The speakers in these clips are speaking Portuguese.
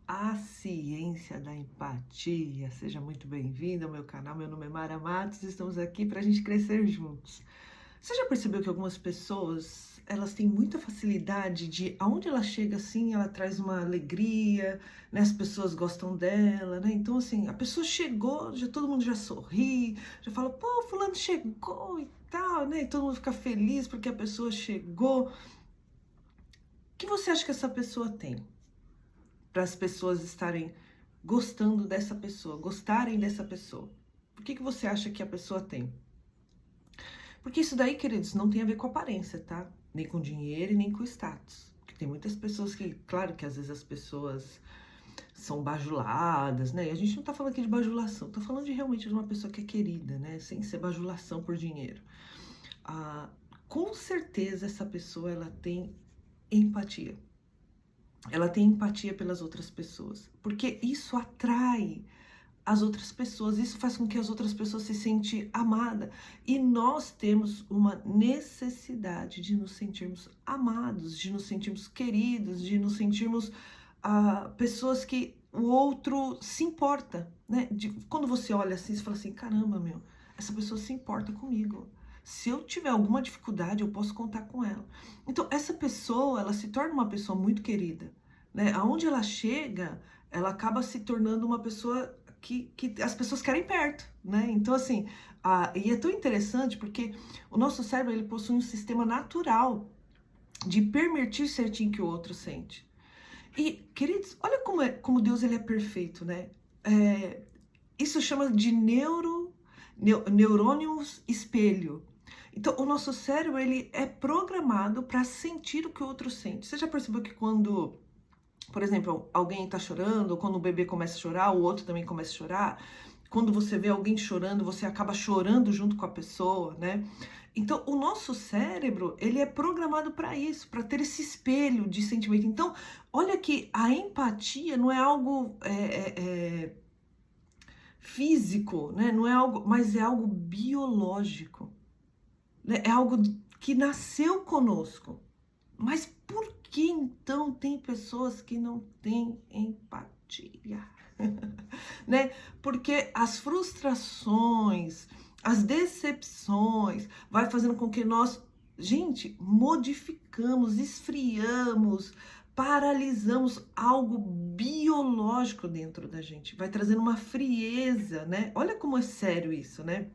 A ciência da empatia. Seja muito bem-vindo ao meu canal. Meu nome é Mara Matos e estamos aqui para a gente crescer juntos. Você já percebeu que algumas pessoas, elas têm muita facilidade de, aonde ela chega assim, ela traz uma alegria, né? As pessoas gostam dela, né? Então, assim, a pessoa chegou, já todo mundo já sorri, já fala, pô, fulano chegou e tal, né? E todo mundo fica feliz porque a pessoa chegou. O que você acha que essa pessoa tem? Para as pessoas estarem gostando dessa pessoa, gostarem dessa pessoa. Por que você acha que a pessoa tem? Porque isso daí, queridos, não tem a ver com aparência, tá? Nem com dinheiro e nem com status. Porque tem muitas pessoas que, claro que às vezes as pessoas são bajuladas, né? E a gente não tá falando aqui de bajulação, tá falando de realmente de uma pessoa que é querida, né? Sem ser bajulação por dinheiro. Ah, com certeza essa pessoa, ela tem empatia. Ela tem empatia pelas outras pessoas, porque isso atrai as outras pessoas, isso faz com que as outras pessoas se sentem amadas. E nós temos uma necessidade de nos sentirmos amados, de nos sentirmos queridos, de nos sentirmos pessoas que o outro se importa, né? Quando você olha assim, você fala assim, caramba, meu, essa pessoa se importa comigo. Se eu tiver alguma dificuldade, eu posso contar com ela. Então, essa pessoa, ela se torna uma pessoa muito querida, né? Aonde ela chega, ela acaba se tornando uma pessoa que as pessoas querem perto, né? Então, assim, e é tão interessante porque o nosso cérebro, ele possui um sistema natural de permitir certinho que o outro sente. E, queridos, olha como Deus, ele é perfeito, né? Isso chama de neurônios espelho. Então, o nosso cérebro, ele é programado para sentir o que o outro sente. Você já percebeu que quando, por exemplo, alguém está chorando, ou quando o bebê começa a chorar, o outro também começa a chorar, quando você vê alguém chorando, você acaba chorando junto com a pessoa, né? Então, o nosso cérebro, ele é programado para isso, para ter esse espelho de sentimento. Então, olha que a empatia não é algo físico, né? Não é algo, mas é algo biológico, né? É algo que nasceu conosco. Mas por que então tem pessoas que não têm empatia? Né? Porque as frustrações, as decepções, vai fazendo com que nós, gente, modificamos, esfriamos, paralisamos algo biológico dentro da gente. Vai trazendo uma frieza, né? Olha como é sério isso, né?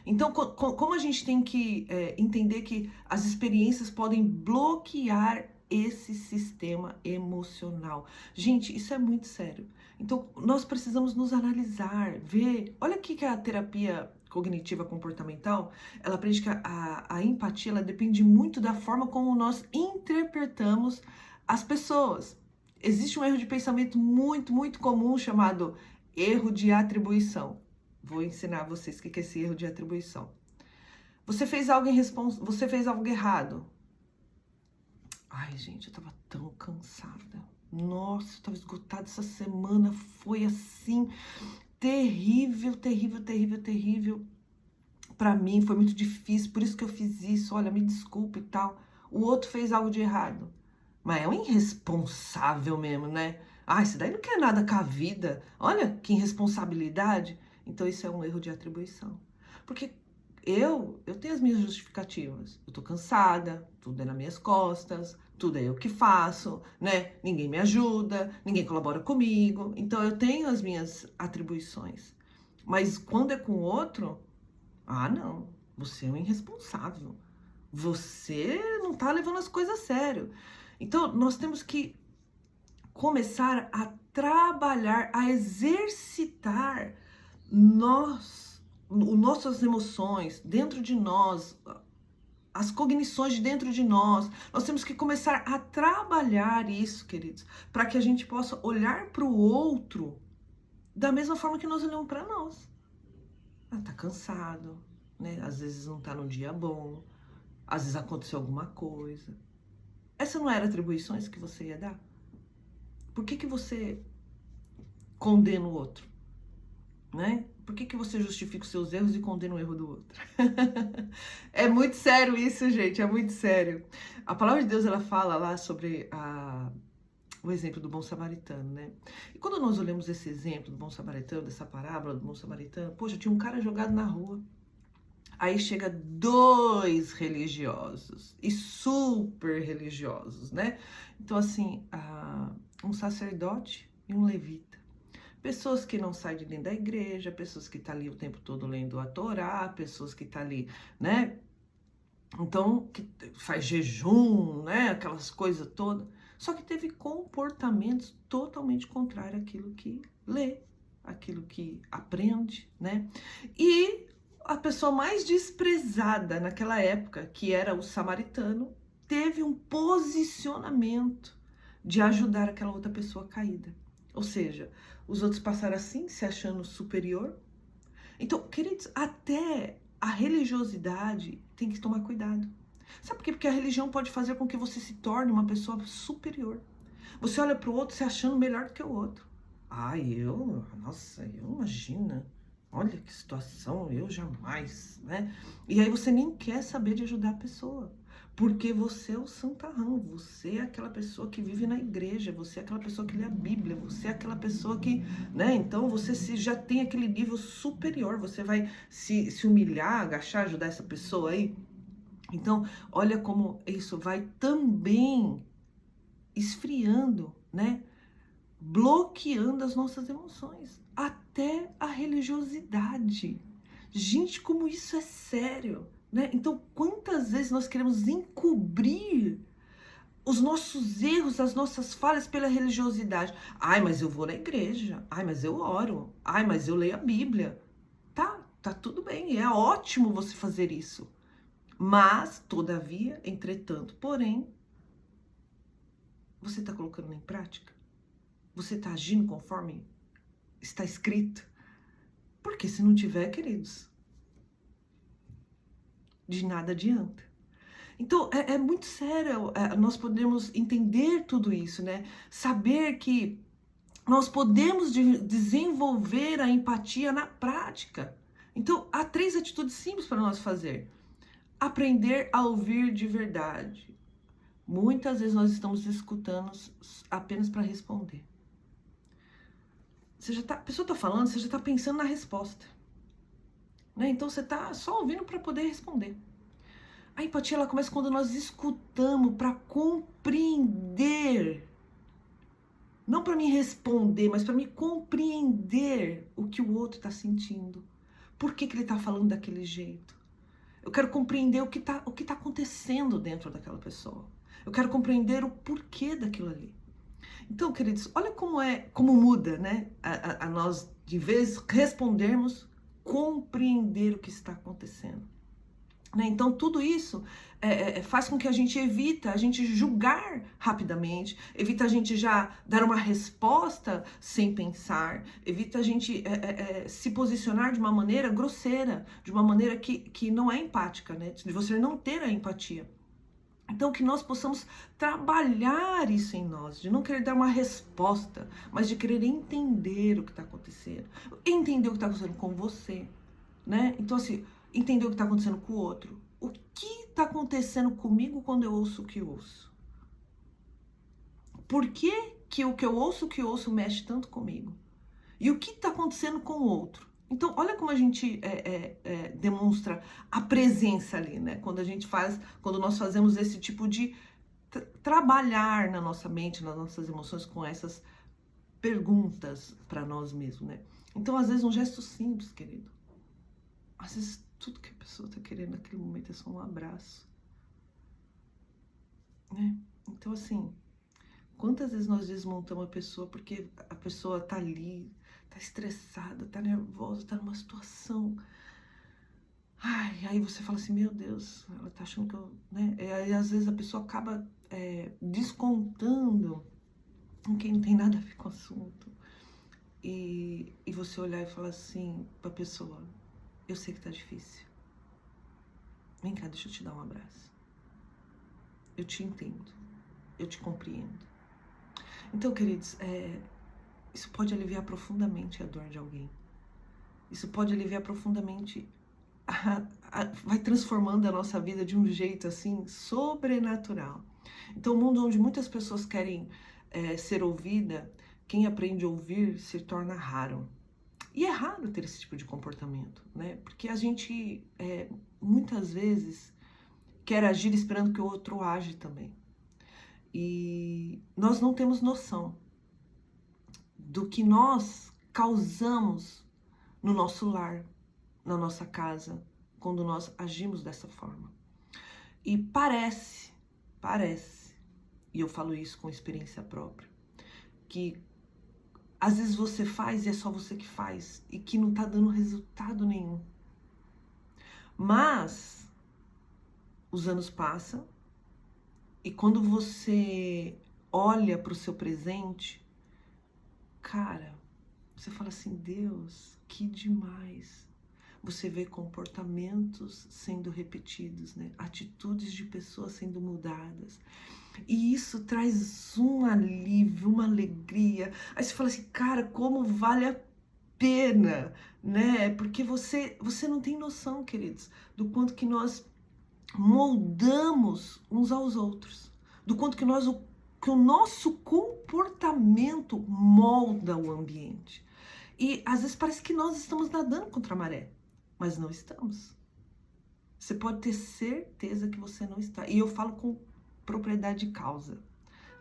Então, como a gente tem que entender que as experiências podem bloquear esse sistema emocional. Gente, isso é muito sério. Então, nós precisamos nos analisar, ver. Olha aqui que a terapia cognitiva comportamental, ela aprende que a empatia, ela depende muito da forma como nós interpretamos as pessoas. Existe um erro de pensamento muito, muito comum chamado erro de atribuição. Vou ensinar a vocês o que é esse erro de atribuição. Você fez algo você fez algo errado. Ai, gente, eu tava tão cansada. Nossa, eu tava esgotada essa semana. Foi assim, terrível, terrível, terrível, terrível. Pra mim, foi muito difícil, por isso que eu fiz isso. Olha, me desculpe e tal. O outro fez algo de errado. Mas é um irresponsável mesmo, né? Ah, esse daí não quer nada com a vida. Olha que irresponsabilidade. Então, isso é um erro de atribuição. Porque eu tenho as minhas justificativas. Eu tô cansada, tudo é nas minhas costas, tudo é eu que faço, né? Ninguém me ajuda, ninguém colabora comigo. Então, eu tenho as minhas atribuições. Mas quando é com o outro, não, você é um irresponsável. Você não tá levando as coisas a sério. Então, nós temos que começar a trabalhar, a exercitar nossas emoções dentro de nós, as cognições de dentro de nós. Nós temos que começar a trabalhar isso, queridos, para que a gente possa olhar para o outro da mesma forma que nós olhamos para nós. Tá cansado, né? Às vezes não tá num dia bom, às vezes aconteceu alguma coisa. Essa não era atribuições que você ia dar? Por que você condena o outro? Né? Por que você justifica os seus erros e condena o erro do outro? É muito sério isso, gente, é muito sério. A palavra de Deus, ela fala lá sobre o exemplo do bom samaritano, né? E quando nós olhamos esse exemplo do bom samaritano, dessa parábola do bom samaritano, poxa, tinha um cara jogado na rua. Aí chega 2 religiosos, e super religiosos, né? Então, assim, um sacerdote e um levita. Pessoas que não saem de dentro da igreja, pessoas que estão ali o tempo todo lendo a Torá, pessoas que estão ali, né? Então, que faz jejum, né? Aquelas coisas todas. Só que teve comportamentos totalmente contrários àquilo que lê, àquilo que aprende, né? E a pessoa mais desprezada naquela época, que era o samaritano, teve um posicionamento de ajudar aquela outra pessoa caída. Ou seja, os outros passaram assim, se achando superior. Então, queridos, até a religiosidade tem que tomar cuidado. Sabe por quê? Porque a religião pode fazer com que você se torne uma pessoa superior. Você olha para o outro se achando melhor do que o outro. Nossa, eu imagina. Olha que situação, eu jamais, né? E aí você nem quer saber de ajudar a pessoa. Porque você é o santarrão, você é aquela pessoa que vive na igreja, você é aquela pessoa que lê a Bíblia, você é aquela pessoa que, né? Então você já tem aquele nível superior, você vai se humilhar, agachar, ajudar essa pessoa aí. Então, olha como isso vai também esfriando, né? Bloqueando as nossas emoções, até a religiosidade. Gente, como isso é sério, né? Então, quantas vezes nós queremos encobrir os nossos erros, as nossas falhas pela religiosidade? Ai, mas eu vou na igreja. Ai, mas eu oro. Ai, mas eu leio a Bíblia. Tá tudo bem, é ótimo você fazer isso. Mas, todavia, entretanto, porém, você está colocando em prática? Você está agindo conforme está escrito? Porque se não tiver, queridos, de nada adianta. Então, é muito sério nós podemos entender tudo isso, né? Saber que nós podemos desenvolver a empatia na prática. Então, há 3 atitudes simples para nós fazer. Aprender a ouvir de verdade. Muitas vezes nós estamos escutando apenas para responder. A pessoa está falando, você já está pensando na resposta. Né? Então você está só ouvindo para poder responder. A empatia ela começa quando nós escutamos para compreender. Não para me responder, mas para me compreender o que o outro está sentindo. Por que ele está falando daquele jeito? Eu quero compreender o que tá acontecendo dentro daquela pessoa. Eu quero compreender o porquê daquilo ali. Então, queridos, olha como muda, né? A nós, de vez respondermos, compreender o que está acontecendo. Né? Então, tudo isso faz com que a gente evita a gente julgar rapidamente, evita a gente já dar uma resposta sem pensar, evita a gente se posicionar de uma maneira grosseira, de uma maneira que não é empática, né? De você não ter a empatia. Então, que nós possamos trabalhar isso em nós, de não querer dar uma resposta, mas de querer entender o que está acontecendo, entender o que está acontecendo com você, né? Então, assim, entender o que está acontecendo com o outro. O que está acontecendo comigo quando eu ouço o que ouço? Por que o que eu ouço mexe tanto comigo? E o que está acontecendo com o outro? Então, olha como a gente demonstra a presença ali, né? Quando nós fazemos esse tipo de trabalhar na nossa mente, nas nossas emoções com essas perguntas para nós mesmos, né? Então, às vezes, um gesto simples, querido. Às vezes, tudo que a pessoa está querendo naquele momento é só um abraço, né? Então, assim, quantas vezes nós desmontamos a pessoa porque a pessoa tá ali, tá estressada, tá nervosa, tá numa situação. Ai, aí você fala assim, meu Deus, ela tá achando que eu, né? Aí às vezes a pessoa acaba descontando em quem não tem nada a ver com o assunto. E você olhar e falar assim pra pessoa, eu sei que tá difícil. Vem cá, deixa eu te dar um abraço. Eu te entendo, eu te compreendo. Então, queridos, isso pode aliviar profundamente a dor de alguém. Isso pode aliviar profundamente, vai transformando a nossa vida de um jeito assim sobrenatural. Então, um mundo onde muitas pessoas querem ser ouvida, quem aprende a ouvir se torna raro. E é raro ter esse tipo de comportamento, né? Porque a gente, muitas vezes, quer agir esperando que o outro age também. E nós não temos noção do que nós causamos no nosso lar, na nossa casa, quando nós agimos dessa forma. E parece, e eu falo isso com experiência própria, que às vezes você faz e é só você que faz e que não tá dando resultado nenhum. Mas os anos passam e quando você olha para o seu presente, cara, você fala assim, Deus, que demais. Você vê comportamentos sendo repetidos, né? Atitudes de pessoas sendo mudadas. E isso traz um alívio, uma alegria. Aí você fala assim, cara, como vale a pena, né? Porque você não tem noção, queridos, do quanto que nós moldamos uns aos outros, do quanto que o nosso comportamento molda o ambiente. E às vezes parece que nós estamos nadando contra a maré, mas não estamos. Você pode ter certeza que você não está. E eu falo com propriedade de causa,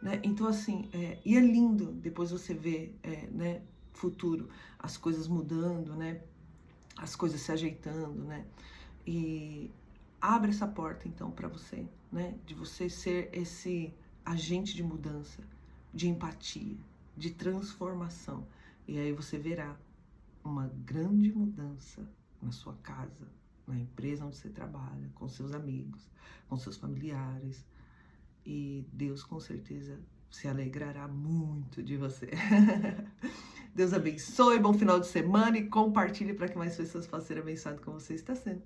né? Então assim, e é lindo depois você ver, né, futuro, as coisas mudando, né? As coisas se ajeitando, né? E abre essa porta então para você, né? De você ser esse agente de mudança, de empatia, de transformação. E aí você verá uma grande mudança na sua casa, na empresa onde você trabalha, com seus amigos, com seus familiares. E Deus com certeza se alegrará muito de você. Deus abençoe, bom final de semana e compartilhe para que mais pessoas possam ser abençoadas como você está sendo.